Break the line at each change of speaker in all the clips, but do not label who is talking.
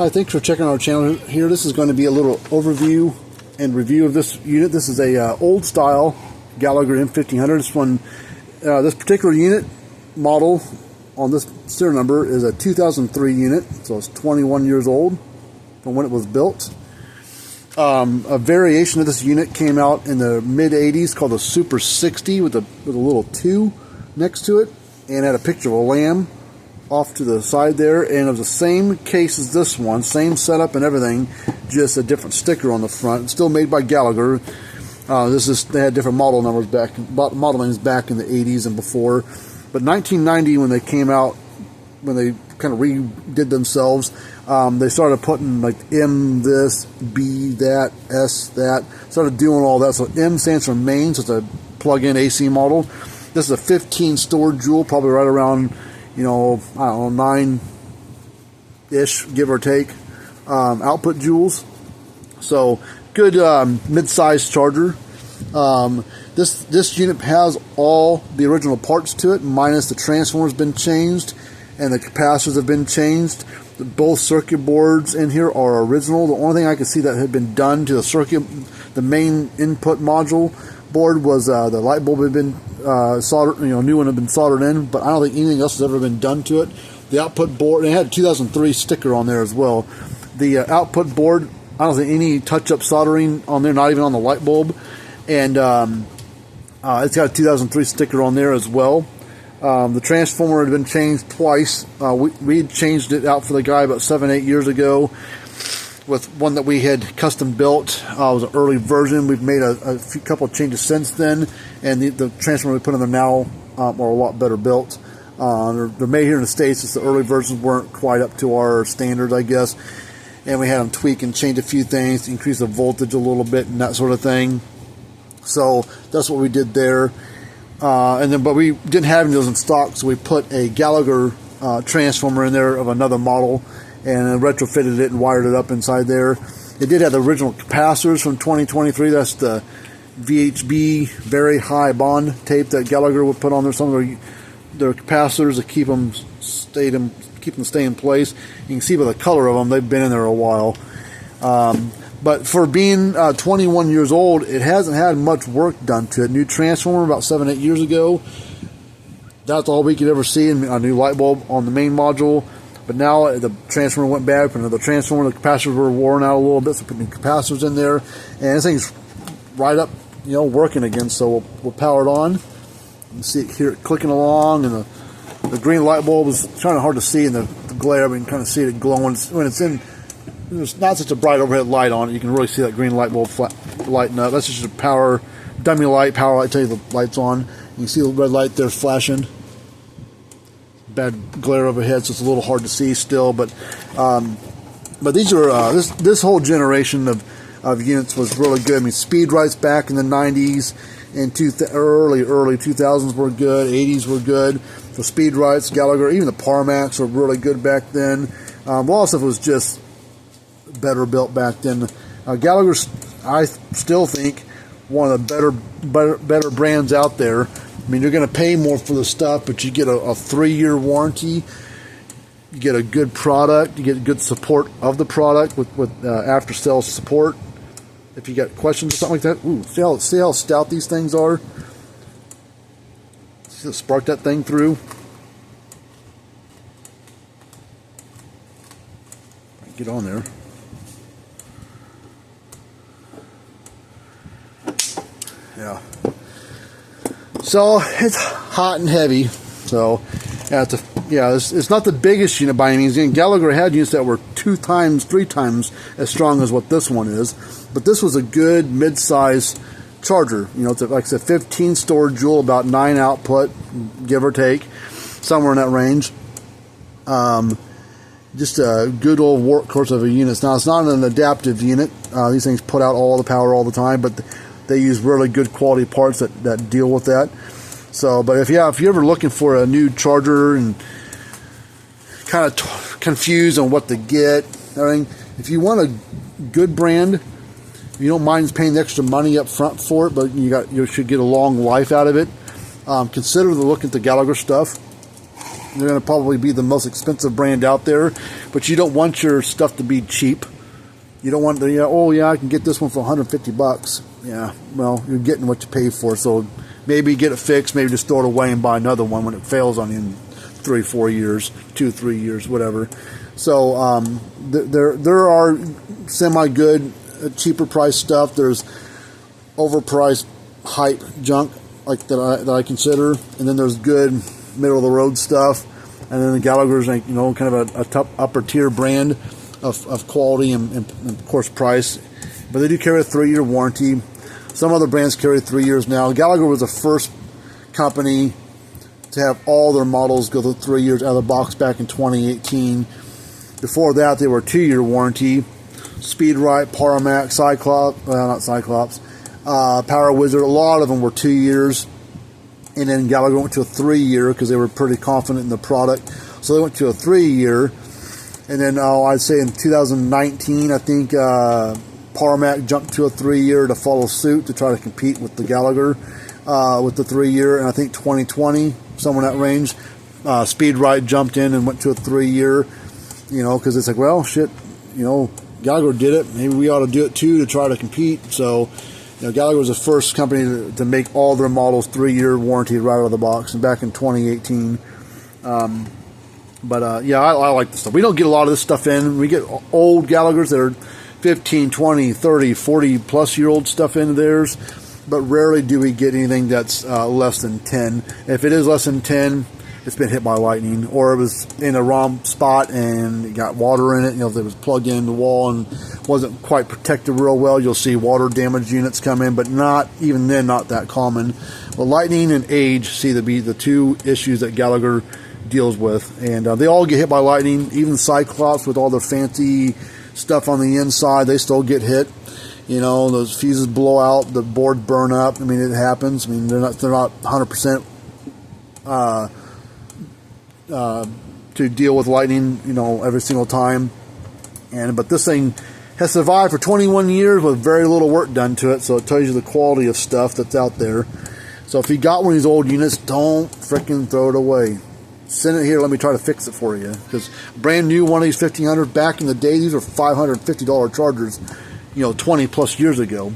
Hi, thanks for checking out our channel here. This is going to be a little overview and review of this unit. This is a old style Gallagher M1500. This one, this particular unit model on this serial number is a 2003 unit, so it's 21 years old from when it was built. A variation of this unit came out in the mid 80s called the Super 60 with a little 2 next to it, and had a picture of a lamb off to the side there, and it was the same case as this one, same setup and everything, just a different sticker on the front. It's still made by Gallagher. They had different model numbers back, model names back in the 80s and before. But 1990, when they came out, when they kind of redid themselves, they started putting like M this, B that, S that, started doing all that. So M stands for main, so it's a plug-in AC model. This is a 15 storage joule, probably right around, I don't know, 9-ish, give or take, output joules. So good mid-sized charger. This unit has all the original parts to it, minus the transformer's been changed and the capacitors have been changed. Both circuit boards in here are original. The only thing I could see that had been done to the main input module board was the light bulb had been soldered, new one had been soldered in, but I don't think anything else has ever been done to it. The output board, and it had a 2003 sticker on there as well. The output board, I don't think any touch-up soldering on there, not even on the light bulb, and it's got a 2003 sticker on there as well. The transformer had been changed twice. We had changed it out for the guy about 7-8 years ago with one that we had custom built. It was an early version. We've made a couple of changes since then, and the transformer we put in there now are a lot better built. They're made here in the States. Just the early versions weren't quite up to our standards, I guess, and we had them tweak and change a few things to increase the voltage a little bit and that sort of thing. So that's what we did there. But we didn't have any of those in stock, so we put a Gallagher transformer in there of another model and retrofitted it and wired it up inside there. It did have the original capacitors from 2023. That's the VHB very high bond tape that Gallagher would put on there. Some of their capacitors to keep them stay in place. You can see by the color of them, they've been in there a while. But for being 21 years old, it hasn't had much work done to it. New transformer about 7-8 years ago. That's all we could ever see in a new light bulb on the main module. But now the transformer went bad. We put another transformer. The capacitors were worn out a little bit, so we put new capacitors in there. And this thing's right up, working again. So we'll power it on. You can see it here clicking along, and the green light bulb is kind of hard to see in the glare. We can kind of see it glowing when it's in. There's not such a bright overhead light on it. You can really see that green light bulb lighting up. That's just a dummy light. Power light tell you the light's on. You can see the red light there flashing. Bad glare overhead, so it's a little hard to see still. But these are this whole generation of units was really good. I mean, speed rights back in the 90s and early 2000s were good. 80s were good. The speed rights, Gallagher, even the Power Max were really good back then. A lot of stuff was just better built back then. Gallagher, I still think, one of the better brands out there. I mean, you're going to pay more for the stuff, but you get a 3-year warranty. You get a good product. You get good support of the product with after-sales support. If you got questions or something like that, ooh, see how stout these things are? See, spark that thing through. Get on there. Yeah. So it's hot and heavy. So it's not the biggest unit by any means. And Gallagher had units that were 2 times, 3 times as strong as what this one is. But this was a good mid-size charger. It's like I said, 15 storage joule, about 9 output, give or take, somewhere in that range. Just a good old workhorse of a unit. Now, it's not an adaptive unit. These things put out all the power all the time, but they use really good quality parts that deal with that. So, but if you're ever looking for a new charger and kind of confused on what to get, if you want a good brand, you don't mind paying the extra money up front for it, but you should get a long life out of it. Consider looking at the Gallagher stuff. They're going to probably be the most expensive brand out there, but you don't want your stuff to be cheap. You don't want the, oh yeah, I can get this one for 150 bucks. Yeah, well, you're getting what you pay for, so maybe get it fixed, maybe just throw it away and buy another one when it fails on you in 3-4 years, 2-3 years, whatever. So there are semi-good, cheaper price stuff. There's overpriced hype junk like that I consider, and then there's good middle of the road stuff, and then the Gallagher's, like, you know, kind of a top upper tier brand of quality and of course price. But they do carry a 3-year warranty. Some other brands carry 3 years now. Gallagher was the first company to have all their models go through 3 years out of the box back in 2018. Before that, they were a 2-year warranty. Speedrite, Paramax, Power Wizard, a lot of them were 2 years. And then Gallagher went to a 3-year because they were pretty confident in the product. So they went to a 3-year. And then I'd say in 2019, I think Paramax jumped to a 3-year to follow suit to try to compete with the Gallagher with the 3-year. And I think 2020, somewhere in that range, Speedrite jumped in and went to a 3-year. You know, because it's like, well, shit, you know, Gallagher did it. Maybe we ought to do it too to try to compete. So, you know, Gallagher was the first company to make all their models 3-year warranty right out of the box, and back in 2018. Yeah, I like this stuff. We don't get a lot of this stuff in. We get old Gallaghers that are 15, 20, 30, 40 plus year old stuff into theirs, but rarely do we get anything that's less than 10. If it is less than 10, it's been hit by lightning, or it was in a wrong spot and it got water in it. You know, if it was plugged in the wall and wasn't quite protected real well, you'll see water damage units come in, but not even then, not that common. Well, lightning and age seem to be the two issues that Gallagher deals with, and they all get hit by lightning. Even Cyclops, with all the fancy stuff on the inside, they still get hit. You know, those fuses blow out, the boards burn up. I mean, it happens. I mean, they're not 100% to deal with lightning, you know, every single time. But this thing has survived for 21 years with very little work done to it, so it tells you the quality of stuff that's out there. So if you got one of these old units, don't frickin' throw it away. Send it here, let me try to fix it for you. Because brand new one of these 1500s, back in the day, these were $550 chargers, you know, 20 plus years ago.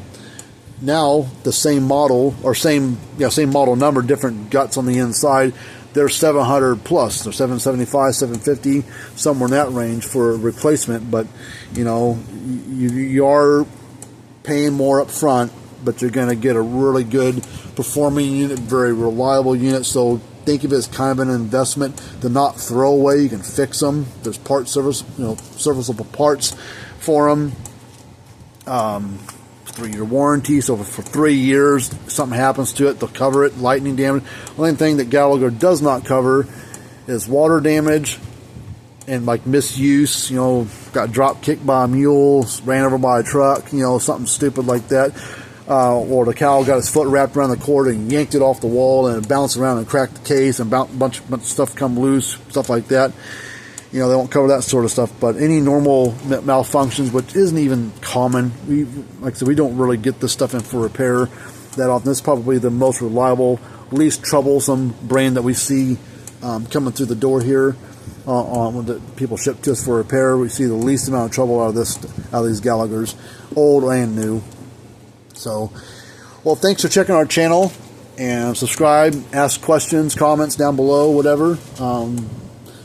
Now, the same model, or same model number, different guts on the inside, they're 700 plus. They're 775, 750, somewhere in that range for a replacement. But, you know, you are paying more up front, but you're going to get a really good performing unit, very reliable unit. So think of it as kind of an investment to not throw away. You can fix them. There's part service, you know, serviceable parts for them. 3-year warranty, so for 3 years, if something happens to it, they'll cover it. Lightning damage. The only thing that Gallagher does not cover is water damage and like misuse. You know, got drop kicked by a mule, ran over by a truck, you know, something stupid like that. Or the cow got his foot wrapped around the cord and yanked it off the wall and it bounced around and cracked the case and a bunch of stuff come loose, stuff like that. You know, they won't cover that sort of stuff, but any normal malfunctions, which isn't even common, like I said, we don't really get this stuff in for repair that often. This is probably the most reliable, least troublesome brand that we see coming through the door here when the people ship to us for repair. We see the least amount of trouble out of these Gallaghers, old and new. So, well, thanks for checking our channel, and subscribe, ask questions, comments down below, whatever.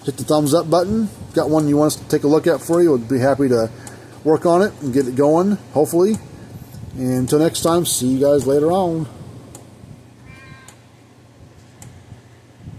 Hit the thumbs up button. Got one you want us to take a look at for you, we'll be happy to work on it and get it going, hopefully. And until next time, see you guys later on.